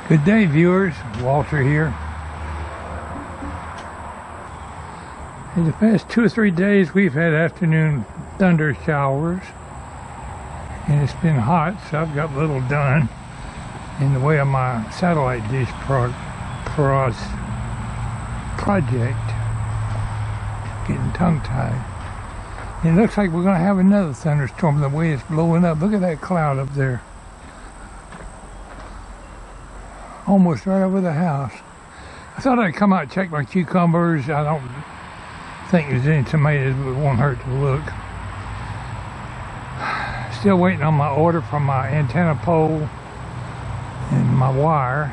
Good day, viewers. Walter here. In the past 2 or 3 days, we've had afternoon thunder showers, and it's been hot, so I've got little done in the way of my satellite dish project. Getting tongue-tied. It looks like we're going to have another thunderstorm the way it's blowing up. Look at that cloud up there. Almost right over the house. I thought I'd come out and check my cucumbers. I don't think there's any tomatoes, but it won't hurt to look. Still waiting on my order from my antenna pole and my wire.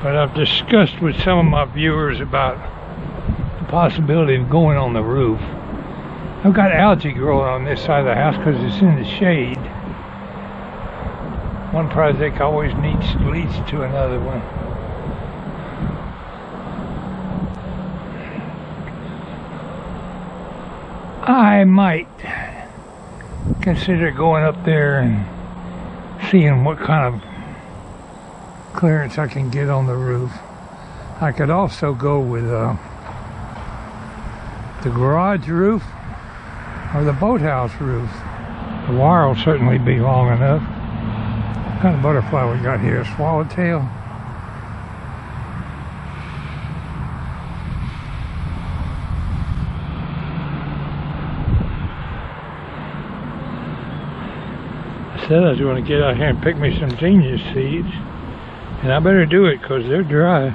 But I've discussed with some of my viewers about the possibility of going on the roof. I've got algae growing on this side of the house because it's in the shade. One project always leads to another one. I might consider going up there and seeing what kind of clearance I can get on the roof. I could also go with the garage roof or the boathouse roof. The wire will certainly be long enough. What kind of butterfly we got here? A swallowtail? I said I was going to get out here and pick me some genius seeds, and I better do it because they're dry.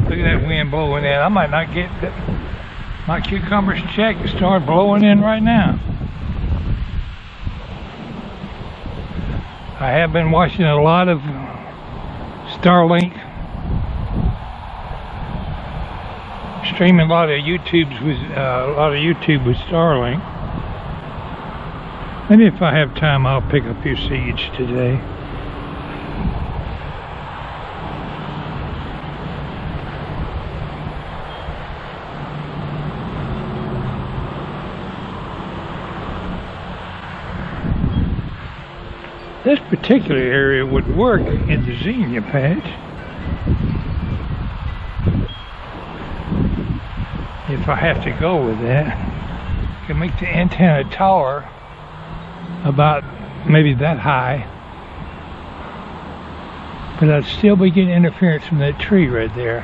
Look at that wind blowing in. I might not get my cucumbers checked and start blowing in right now. I have been watching a lot of Starlink, streaming a lot of YouTube with Starlink. Maybe if I have time, I'll pick a few seeds today. This particular area would work in the zinnia patch if I have to go with that. I can make the antenna taller, about maybe that high, but I'd still be getting interference from that tree right there.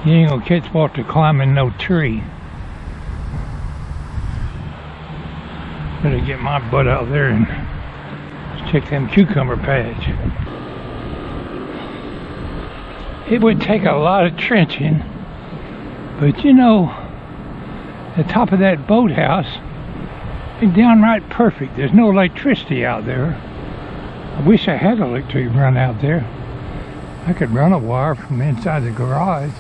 You ain't gonna catch Walter climbing no tree. Better get my butt out there and check them cucumber patch. It would take a lot of trenching, but you know, the top of that boathouse is downright perfect. There's no electricity out there. I wish I had electric run out there. I could run a wire from inside the garage.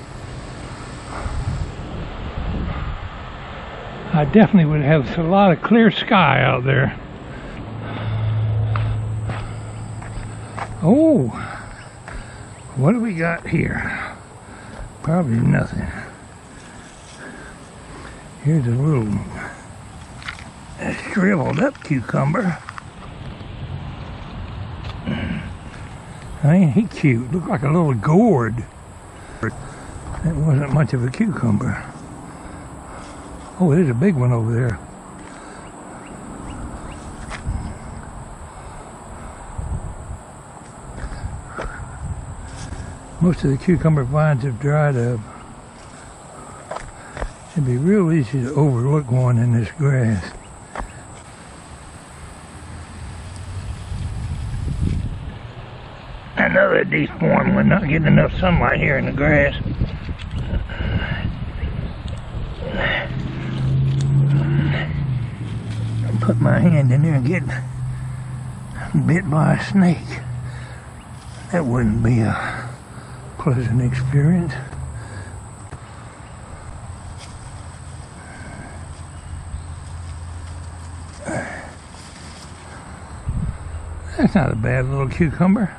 I definitely would have a lot of clear sky out there. Oh, what do we got here? Probably nothing. Here's a little shriveled up cucumber. Ain't he cute? Looked like a little gourd. That wasn't much of a cucumber. Oh, there's a big one over there. Most of the cucumber vines have dried up. It'd be real easy to overlook one in this grass. Another deformed one, not getting enough sunlight here in the grass. I'll put my hand in there and get bit by a snake. That wouldn't be a pleasant experience. That's not a bad little cucumber.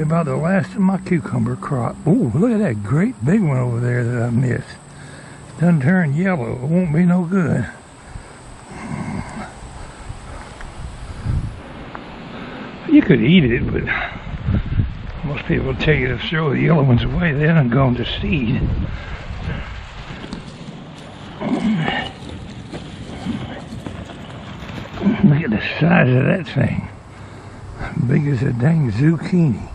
about the last of my cucumber crop. Oh, look at that great big one over there that I missed. Done turned yellow. It won't be no good. You could eat it, but most people tell you to throw the yellow ones away. They done gone to seed. Look at the size of that thing. Big as a dang zucchini.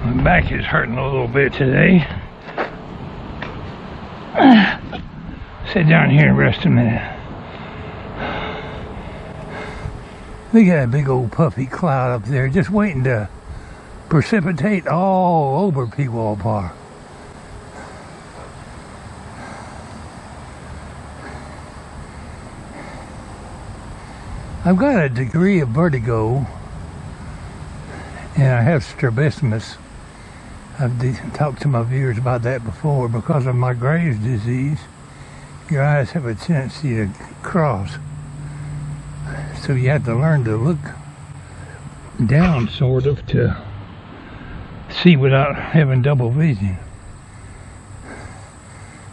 My back is hurting a little bit today. Sit down here and rest a minute. Look at that big old puffy cloud up there just waiting to precipitate all over Pwalpar. I've got a degree of vertigo and I have strabismus. I've talked to my viewers about that before. Because of my Graves' disease, your eyes have a tendency to cross. So you have to learn to look down sort of to see without having double vision.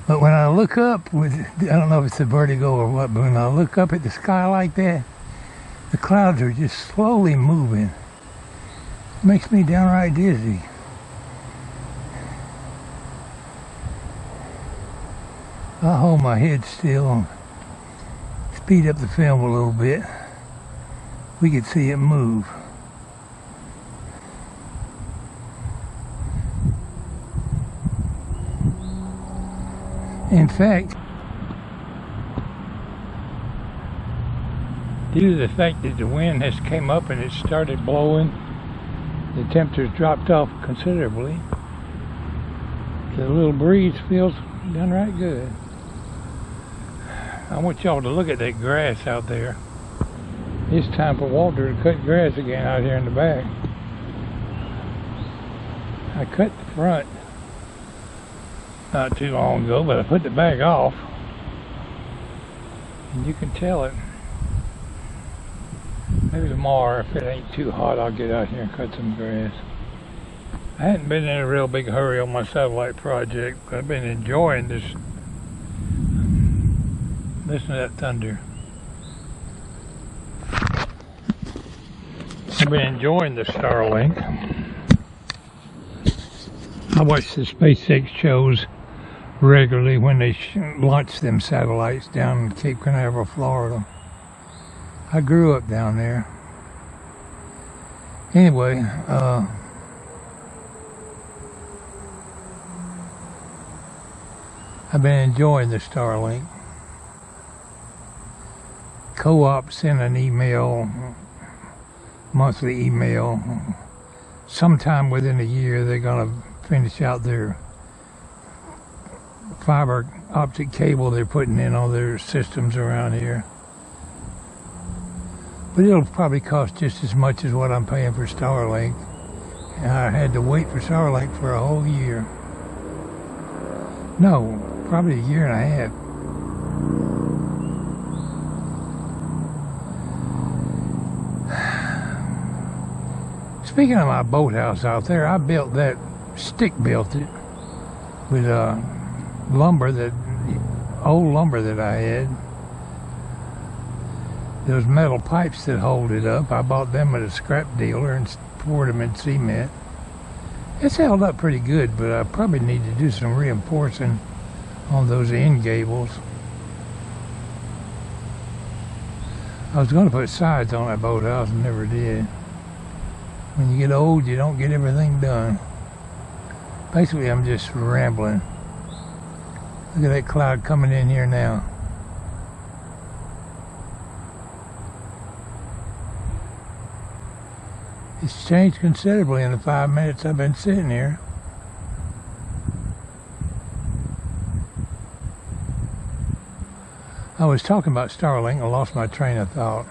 But when I look up with, I don't know if it's a vertigo or what, but when I look up at the sky like that, the clouds are just slowly moving. It makes me downright dizzy. I'll hold my head still and speed up the film a little bit. We could see it move. In fact, due to the fact that the wind has came up and it started blowing, the temperatures dropped off considerably. The little breeze feels downright good. I want y'all to look at that grass out there. It's time for Walter to cut grass again out here in the back. I cut the front not too long ago, but I put the back off. And you can tell it. Maybe tomorrow, if it ain't too hot, I'll get out here and cut some grass. I hadn't been in a real big hurry on my satellite project, but I've been enjoying this. Listen to that thunder. I've been enjoying the Starlink. I watch the SpaceX shows regularly when they launch them satellites down in Cape Canaveral, Florida. I grew up down there. Anyway, I've been enjoying the Starlink. Co-op sent an email, monthly email. Sometime within a year they're going to finish out their fiber optic cable they're putting in all their systems around here. But it'll probably cost just as much as what I'm paying for Starlink. And I had to wait for Starlink for a whole year. No, probably a year and a half. Speaking of my boathouse out there, I built that, stick built it with lumber, that old lumber that I had. Those metal pipes that hold it up, I bought them at a scrap dealer and poured them in cement. It's held up pretty good, but I probably need to do some reinforcing on those end gables. I was going to put sides on that boathouse and never did. When you get old, you don't get everything done. Basically, I'm just rambling. Look at that cloud coming in here now. It's changed considerably in the 5 minutes I've been sitting here. I was talking about Starlink. I lost my train of thought.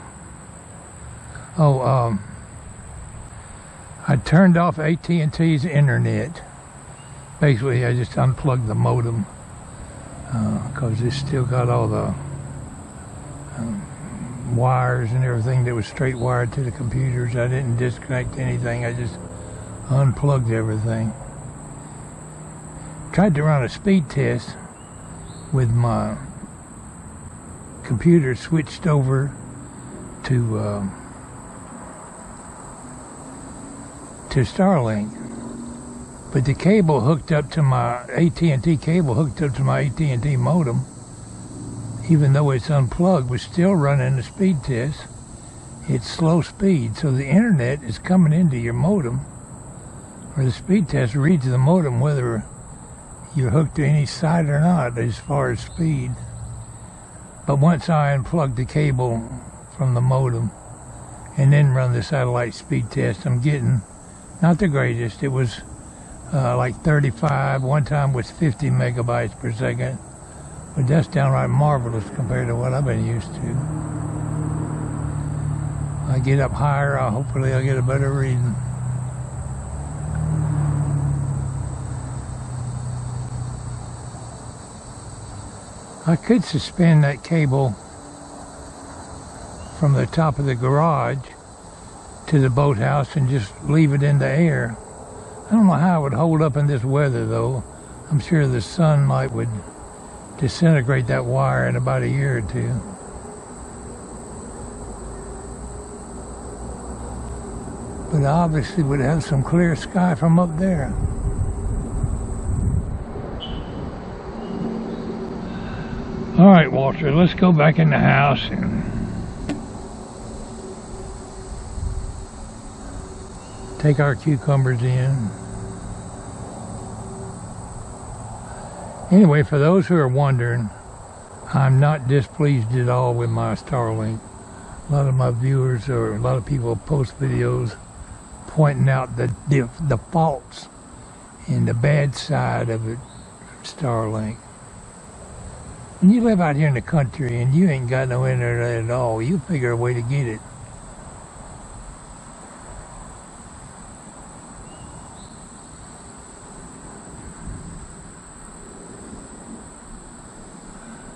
I turned off AT&T's internet. Basically, I just unplugged the modem because it's still got all the wires and everything that was straight wired to the computers. I didn't disconnect anything. I just unplugged everything. Tried to run a speed test with my computer switched over to Starlink, but the cable hooked up to my AT&T cable hooked up to my AT&T modem, even though it's unplugged, was still running the speed test. It's slow speed, so the internet is coming into your modem, or the speed test reads the modem whether you're hooked to any site or not as far as speed. But once I unplugged the cable from the modem and then run the satellite speed test, I'm getting not the greatest. It was like 35. One time was 50 megabytes per second. But that's downright marvelous compared to what I've been used to. I get up higher, hopefully I'll get a better reading. I could suspend that cable from the top of the garage to the boathouse and just leave it in the air. I don't know how it would hold up in this weather though. I'm sure the sunlight would disintegrate that wire in about a year or two. But obviously would have some clear sky from up there. All right, Walter, let's go back in the house and take our cucumbers in. Anyway, for those who are wondering, I'm not displeased at all with my Starlink. A lot of my viewers, or a lot of people post videos pointing out the faults and the bad side of it, Starlink. When you live out here in the country and you ain't got no internet at all, you figure a way to get it.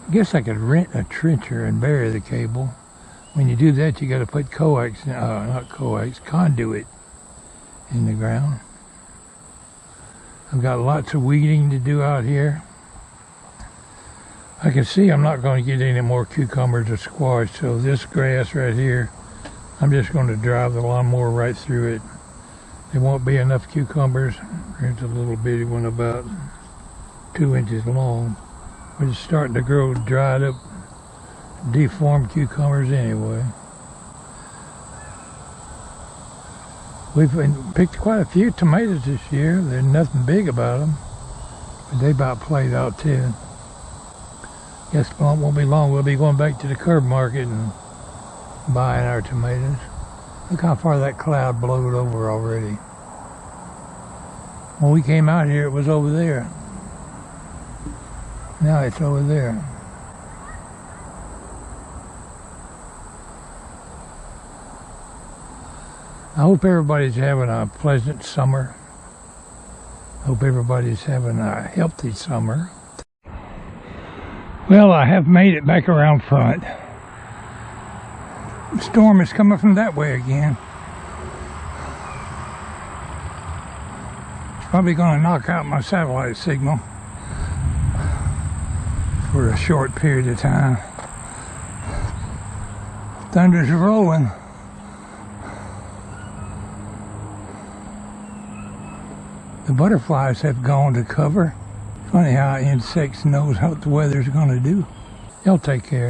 I guess I could rent a trencher and bury the cable. When you do that, you got to put conduit in the ground. I've got lots of weeding to do out here. I can see I'm not going to get any more cucumbers or squash, so this grass right here, I'm just going to drive the lawnmower right through it. There won't be enough cucumbers. There's a little bitty one about 2 inches long. We're just starting to grow dried up, deformed cucumbers anyway. We've picked quite a few tomatoes this year. There's nothing big about them, but they about played out too. Guess it won't be long. We'll be going back to the curb market and buying our tomatoes. Look how far that cloud blowed over already. When we came out here, it was over there. Now it's over there. I hope everybody's having a pleasant summer. Hope everybody's having a healthy summer. Well, I have made it back around front. The storm is coming from that way again. It's probably going to knock out my satellite signal for a short period of time. Thunder's rolling. The butterflies have gone to cover. Funny how insects knows what the weather's going to do. Y'all take care.